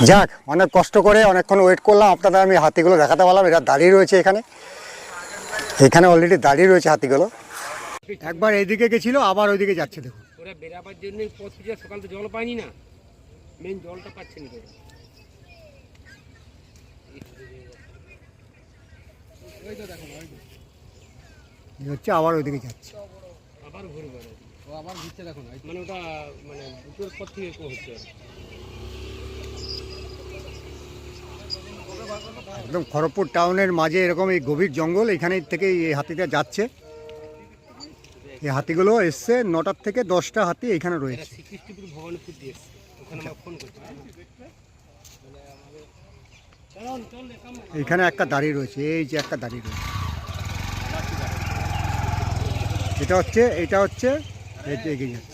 যাক, অনেক কষ্ট করে অনেকক্ষণ ওয়েট করলাম, আপনাদের আমি হাতিগুলো দেখাতে পারলাম। এরা দাঁড়িয়ে রয়েছে এখানে, এখানে অলরেডি দাঁড়িয়ে রয়েছে হাতিগুলো। একবার এইদিকে গেছিল, আবার ওইদিকে যাচ্ছে। দেখুন, ওরা বেরাবার জন্য পথ পিছিয়ে সকাল তো জল পায়নি না, মেন জলটা পাচ্ছেন না। ওই তো দেখুন, হচ্ছে আবার ওইদিকে যাচ্ছে। আবার ঘুরে বেড়ায়, ও আবার ঘুরছে দেখুন, মানে ওটা মানে দুটোর পর থেকে হচ্ছে। একদম খড়গপুর টাউনের মাঝে এরকম এই গভীর জঙ্গল, এখানে থেকে এই হাতিটা যাচ্ছে। এই হাতিগুলো এসছে 9টার থেকে 10টা হাতি এখানে রয়েছে। শ্রীকৃষ্ণপুর ভবানীপুর দিয়ে এসছে, ওখানে আমার ফোন করছে। এখানে একটা দাঁড়িয়ে রয়েছে, এই যে একটা দাঁড়িয়ে রয়েছে। এটা হচ্ছে এই যে এগিয়ে যাচ্ছে।